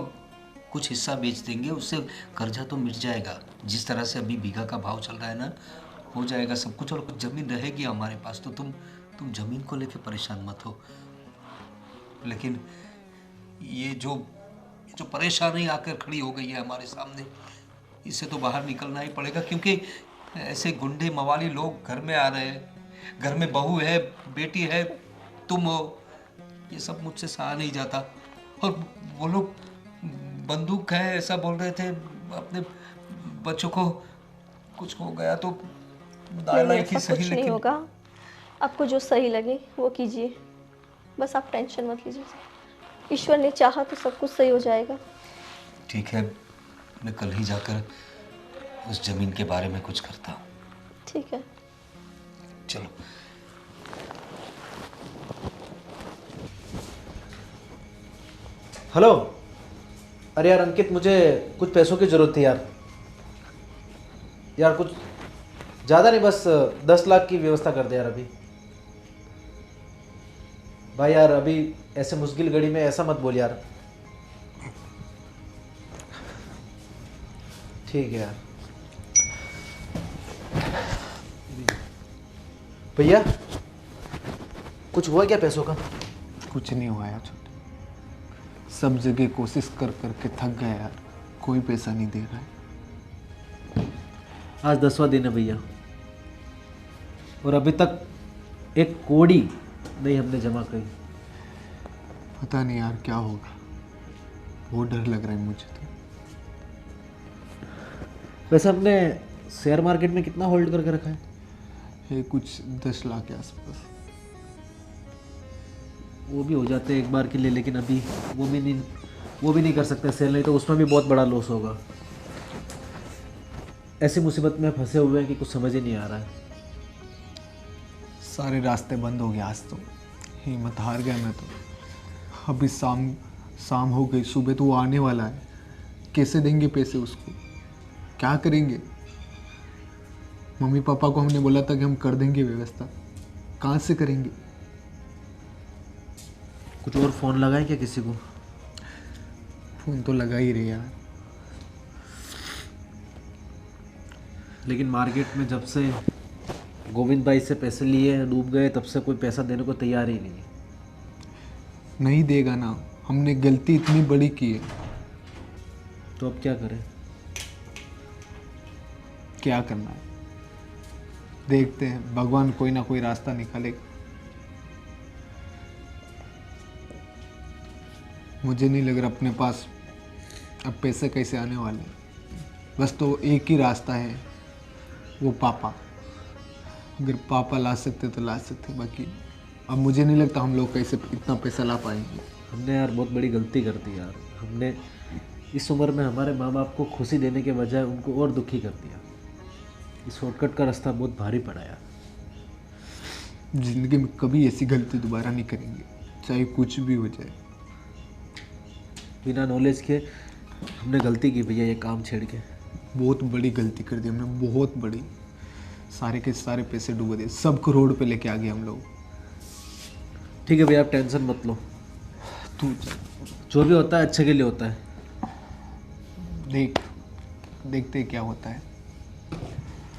कुछ हिस्सा बेच देंगे, उससे कर्जा तो मिट जाएगा। जिस तरह से अभी बीघा का भाव चल रहा है ना, हो जाएगा सब कुछ, और कुछ ज़मीन रहेगी हमारे पास। तो तुम ज़मीन को लेके परेशान मत हो, लेकिन ये जो परेशानी आकर खड़ी हो गई है हमारे सामने, इससे तो बाहर निकलना ही पड़ेगा, क्योंकि ऐसे गुंडे मवाली लोग घर में आ रहे हैं। घर में बहू है, बेटी है, तुम हो, ये सब मुझसे सहा नहीं जाता। और वो लोग बंदूक है ऐसा बोल रहे थे, अपने बच्चों को कुछ हो गया तो दाला की सही, कुछ नहीं होगा, आपको जो सही लगे वो कीजिए, बस आप टेंशन मत लीजिए। ईश्वर ने चाहा तो सब कुछ सही हो जाएगा। ठीक है, मैं कल ही जाकर उस जमीन के बारे में कुछ करता हूँ। ठीक है, चलो। हेलो, अरे यार अंकित, मुझे कुछ पैसों की ज़रूरत थी यार। कुछ ज़्यादा नहीं, बस 10 लाख की व्यवस्था कर दे यार अभी। भाई यार, अभी ऐसे मुश्किल घड़ी में ऐसा मत बोल यार। ठीक है यार। भैया, कुछ हुआ क्या पैसों का? कुछ नहीं हुआ यार, सब जगह कोशिश कर करके थक गए यार, कोई पैसा नहीं दे रहा है। आज 10वां दिन है भैया, और अभी तक 1 कौड़ी नहीं हमने जमा करी। पता नहीं यार क्या होगा, बहुत डर लग रहा है मुझे तो। वैसे हमने शेयर मार्केट में कितना होल्ड करके रखा है? ये कुछ 10 लाख के आसपास। वो भी हो जाते हैं एक बार के लिए, लेकिन अभी वो भी नहीं कर सकते सेल, नहीं तो उसमें भी बहुत बड़ा लॉस होगा। ऐसी मुसीबत में फंसे हुए हैं कि कुछ समझ ही नहीं आ रहा है। सारे रास्ते बंद हो गए, आज तो हिम्मत हार गया मैं तो। अभी शाम हो गई, सुबह तो वो आने वाला है, कैसे देंगे पैसे उसको, क्या करेंगे? मम्मी पापा को हमने बोला था कि हम कर देंगे व्यवस्था, कहाँ से करेंगे? कुछ और फ़ोन लगाए क्या किसी को? फ़ोन तो लगा ही रहे यार, लेकिन मार्केट में जब से गोविंद भाई से पैसे लिए डूब गए, तब से कोई पैसा देने को तैयार ही नहीं है। नहीं देगा ना, हमने गलती इतनी बड़ी की है, तो अब क्या करें? क्या करना है देखते हैं, भगवान कोई ना कोई रास्ता निकालेगा। मुझे नहीं लग रहा अपने पास अब पैसे कैसे आने वाले हैं। बस तो एक ही रास्ता है, वो पापा। अगर पापा ला सकते तो ला सकते, बाकी अब मुझे नहीं लगता हम लोग कैसे इतना पैसा ला पाएंगे। हमने यार बहुत बड़ी गलती कर दी यार। हमने इस उम्र में हमारे माँ बाप को खुशी देने के बजाय उनको और दुखी कर दिया। इस शॉर्टकट का रास्ता बहुत भारी पड़ा यार। जिंदगी में कभी ऐसी गलती दोबारा नहीं करेंगे, चाहे कुछ भी हो जाए। बिना नॉलेज के हमने गलती की भैया, ये काम छेड़ के। बहुत बड़ी गलती कर दी हमने, बहुत बड़ी। सारे के सारे पैसे डूबे दिए, सबको रोड पे लेके आ गए हम लोग। ठीक है भैया, आप टेंशन मत लो। तू जो भी होता है अच्छे के लिए होता है। देखते क्या होता है।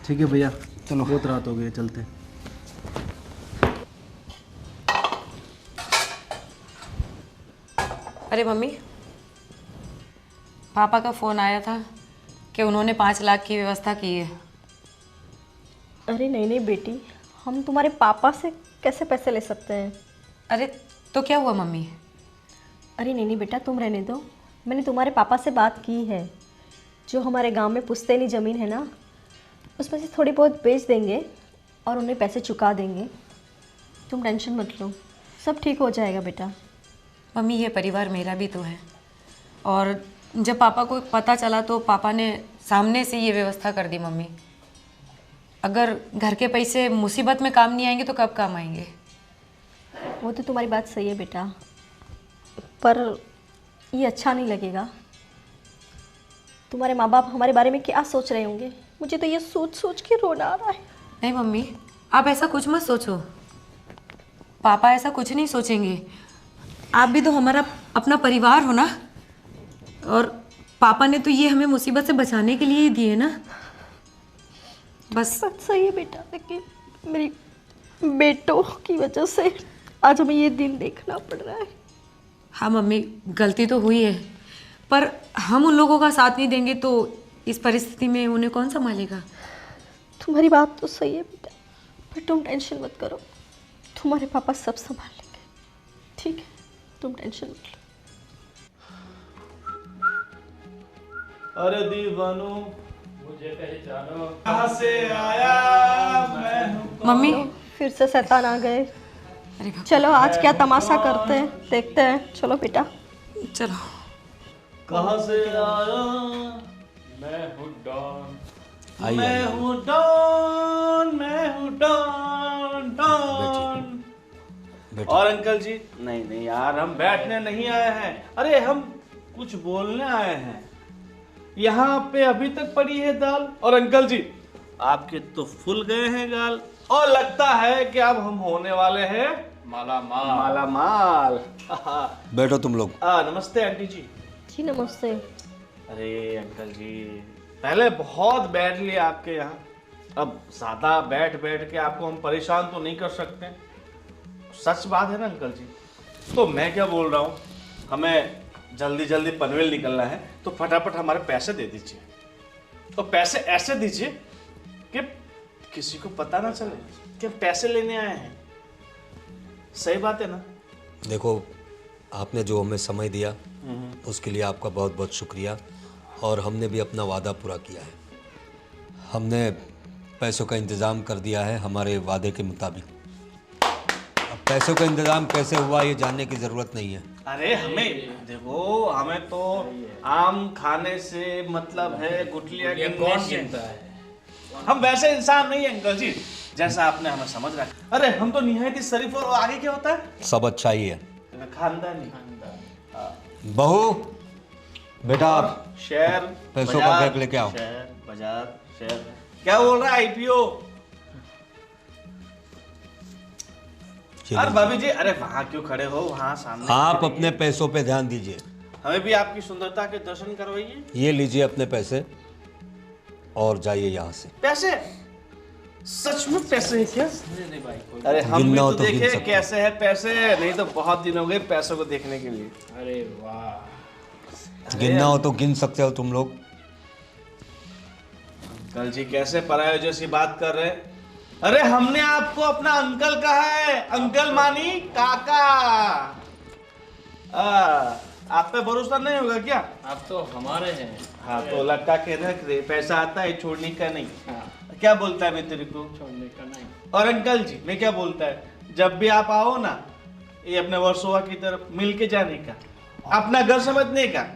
ठीक है भैया, चलो। बहुत रात हो गई है, चलते हैं। अरे मम्मी, पापा का फ़ोन आया था कि उन्होंने 5 लाख की व्यवस्था की है। अरे नहीं नहीं बेटी, हम तुम्हारे पापा से कैसे पैसे ले सकते हैं? अरे तो क्या हुआ मम्मी? अरे नहीं नहीं बेटा, तुम रहने दो। मैंने तुम्हारे पापा से बात की है। जो हमारे गांव में पुश्तैनी ज़मीन है ना, उसमें से थोड़ी बहुत बेच देंगे और उन्हें पैसे चुका देंगे। तुम टेंशन मत लो, सब ठीक हो जाएगा बेटा। मम्मी, ये परिवार मेरा भी तो है, और जब पापा को पता चला तो पापा ने सामने से ये व्यवस्था कर दी। मम्मी, अगर घर के पैसे मुसीबत में काम नहीं आएंगे तो कब काम आएंगे? वो तो तुम्हारी बात सही है बेटा, पर ये अच्छा नहीं लगेगा। तुम्हारे माँ बाप हमारे बारे में क्या सोच रहे होंगे? मुझे तो ये सोच सोच के रोना आ रहा है। नहीं मम्मी, आप ऐसा कुछ मत सोचो। पापा ऐसा कुछ नहीं सोचेंगे। आप भी तो हमारा अपना परिवार हो ना, और पापा ने तो ये हमें मुसीबत से बचाने के लिए ही दिए ना। बस बात सही है बेटा, लेकिन मेरी बेटों की वजह से आज हमें ये दिन देखना पड़ रहा है। हाँ मम्मी, गलती तो हुई है, पर हम उन लोगों का साथ नहीं देंगे तो इस परिस्थिति में उन्हें कौन संभालेगा? तुम्हारी बात तो सही है बेटा, पर तुम टेंशन मत करो, तुम्हारे पापा सब संभाल लेंगे। ठीक है, तुम टेंशन मत लो। अरे दीवानो मुझे पहचानो, कहाँ से आया मैं हूँ। मम्मी, फिर से शैतान आ गए। अरे चलो आज क्या तमाशा करते हैं, देखते हैं। चलो बेटा चलो। कहाँ से आया मैं हूँ डॉन। मैं हूँ डॉन, मैं हूँ डॉन डॉन। और अंकल जी, नहीं नहीं यार, हम बैठने नहीं आए हैं। अरे हम कुछ बोलने आए हैं। यहाँ पे अभी तक पड़ी है दाल, और अंकल जी आपके तो फूल गए हैं गाल, और लगता है कि अब हम होने वाले हैं माला माल। माला माल। बैठो तुम लोग। नमस्ते आंटी जी। जी नमस्ते। अरे अंकल जी, पहले बहुत बैठ लिया आपके यहाँ, अब ज्यादा बैठ बैठ के आपको हम परेशान तो नहीं कर सकते। सच बात है ना अंकल जी? तो मैं क्या बोल रहा हूँ, हमें जल्दी जल्दी पनवेल निकलना है, तो फटाफट हमारे पैसे दे दीजिए। तो पैसे ऐसे दीजिए कि किसी को पता ना चले कि पैसे लेने आए हैं। सही बात है ना? देखो, आपने जो हमें समय दिया उसके लिए आपका बहुत बहुत शुक्रिया, और हमने भी अपना वादा पूरा किया है। हमने पैसों का इंतज़ाम कर दिया है हमारे वादे के मुताबिक। अब पैसों का इंतज़ाम कैसे हुआ ये जानने की ज़रूरत नहीं है। अरे हमें देखो, हमें तो आम खाने से मतलब है, गुठलियाँ कौन गिनता है? हम वैसे इंसान नहीं है अंकल जी जैसा आपने हमें समझ रखा है। अरे हम तो निहायत ही शरीफ, और आगे क्या होता है? सब अच्छा ही है। खानदानी। बहू, बेटा आप शहर पैसों का बैग लेके आओ। शहर बाजार शहर, क्या बोल रहा है आईपीओ? अरे भाभी जी, अरे वहाँ क्यों खड़े हो, वहाँ सामने। आप अपने पैसों पे ध्यान दीजिए। हमें भी आपकी सुंदरता के दर्शन करवाइए। ये लीजिए अपने पैसे और जाइए यहाँ से। पैसे? सच में पैसे हैं क्या? नहीं भाई कोई। अरे हम भी गिनना हो तो तो गिन देखे सकते हो। कैसे है पैसे, नहीं तो बहुत दिन हो गए पैसों को देखने के लिए। अरे वाह। गिनना हो तो गिन सकते हो तुम लोग। अंकल जी कैसे पराये जैसी बात कर रहे हैं? अरे हमने आपको अपना अंकल कहा है, अंकल मानी काका। आप पे भरोसा नहीं होगा क्या? आप तो हमारे हैं। हाँ तो लटका के रख दे, पैसा आता है छोड़ने का नहीं। हाँ, क्या बोलता है मैं तेरे को? छोड़ने का नहीं। और अंकल जी मैं क्या बोलता है, जब भी आप आओ ना ये अपने वर्सोवा की तरफ मिल के जाने का, अपना घर समझने का।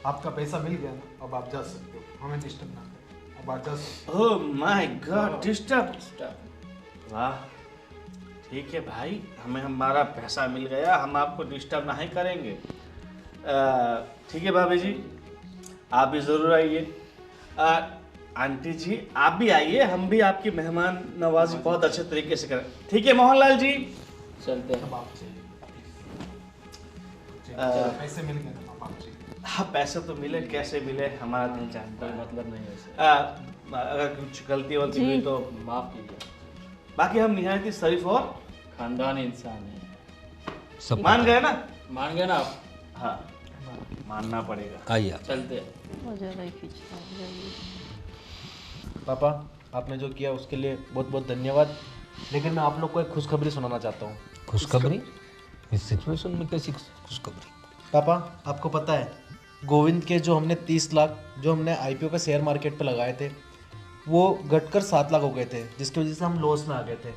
आपका पैसा मिल गया ना, अब आप जा सकते हो, हमें डिस्टर्ब ना करें, अब आप जा सकते ओह माय गॉड, डिस्टर्ब। वाह ठीक है भाई, हमें हमारा पैसा मिल गया, हम आपको डिस्टर्ब नहीं करेंगे। ठीक है भाभी जी, आप भी ज़रूर आइए। आंटी जी आप भी आइए, हम भी आपकी मेहमान नवाजी बहुत अच्छे तरीके से करें। ठीक है मोहनलाल जी? चलते हैं। हो। अब आप पैसे मिल गए ना, अब आप चाहिए। हाँ पैसे तो मिले, कैसे मिले हमारा दिल जानता कोई है। मतलब नहीं वैसे। अगर कुछ गलती वलती हुई तो माफ कीजिए। बाकी हम निहायत ही शरीफ और खानदानी इंसान है। सब मान गए ना? मान गए ना आप? हाँ मानना पड़ेगा। आइए आप। चलते हैं। पापा आपने जो किया उसके लिए बहुत बहुत धन्यवाद, लेकिन मैं आप लोग को एक खुशखबरी सुनाना चाहता हूँ। खुशखबरी? इस सिचुएशन में कैसी खुशखबरी? पापा आपको पता है गोविंद के जो हमने 30 लाख जो हमने आईपीओ का शेयर मार्केट पे लगाए थे वो घटकर 7 लाख हो गए थे, जिसकी वजह से हम लॉस में आ गए थे।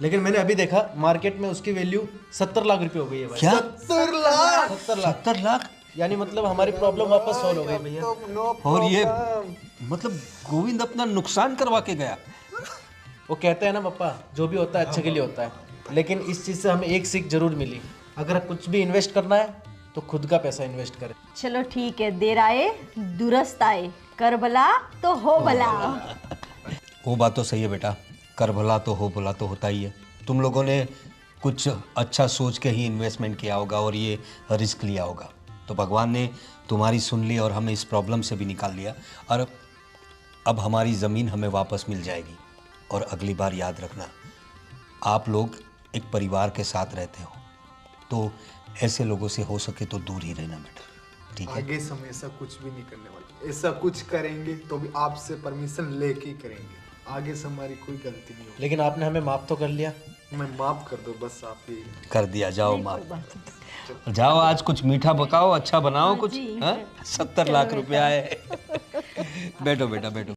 लेकिन मैंने अभी देखा मार्केट में उसकी वैल्यू 70 लाख रुपए हो गई है भाई। क्या? 70 लाख 70 लाख? यानी मतलब हमारी प्रॉब्लम वापस सॉल्व हो गई भैया। और ये मतलब गोविंद अपना नुकसान करवा के गया? वो कहते हैं ना पापा, जो भी होता है अच्छे के लिए होता है, लेकिन इस चीज़ से हमें एक सीख जरूर मिली, अगर कुछ भी इन्वेस्ट करना है तो खुद का पैसा इन्वेस्ट करें। चलो ठीक है, देर आए दुरुस्त आए, कर भला तो हो भला। वो बात तो सही है बेटा, कर भला तो हो भला तो होता ही है। तुम लोगों ने कुछ अच्छा सोच के ही इन्वेस्टमेंट किया होगा और ये रिस्क लिया होगा, तो भगवान ने तुम्हारी सुन ली और हमें इस प्रॉब्लम से भी निकाल लिया। और अब हमारी ज़मीन हमें वापस मिल जाएगी। और अगली बार याद रखना, आप लोग एक परिवार के साथ रहते हो, तो ऐसे लोगों से हो सके तो दूर ही रहना बेटा, ठीक है? आगे से हम ऐसा कुछ भी नहीं करने वाले, ऐसा कुछ करेंगे तो भी आपसे परमिशन लेके ही करेंगे, आगे से हमारी कोई गलती नहीं होगी। लेकिन आपने हमें माफ़ तो कर लिया। मैं माफ कर दो बस, आप ही कर दिया, जाओ माफ। जाओ आज कुछ मीठा पकाओ, अच्छा बनाओ कुछ। हाँ 70 लाख रुपया है। बैठो बेटा बैठो।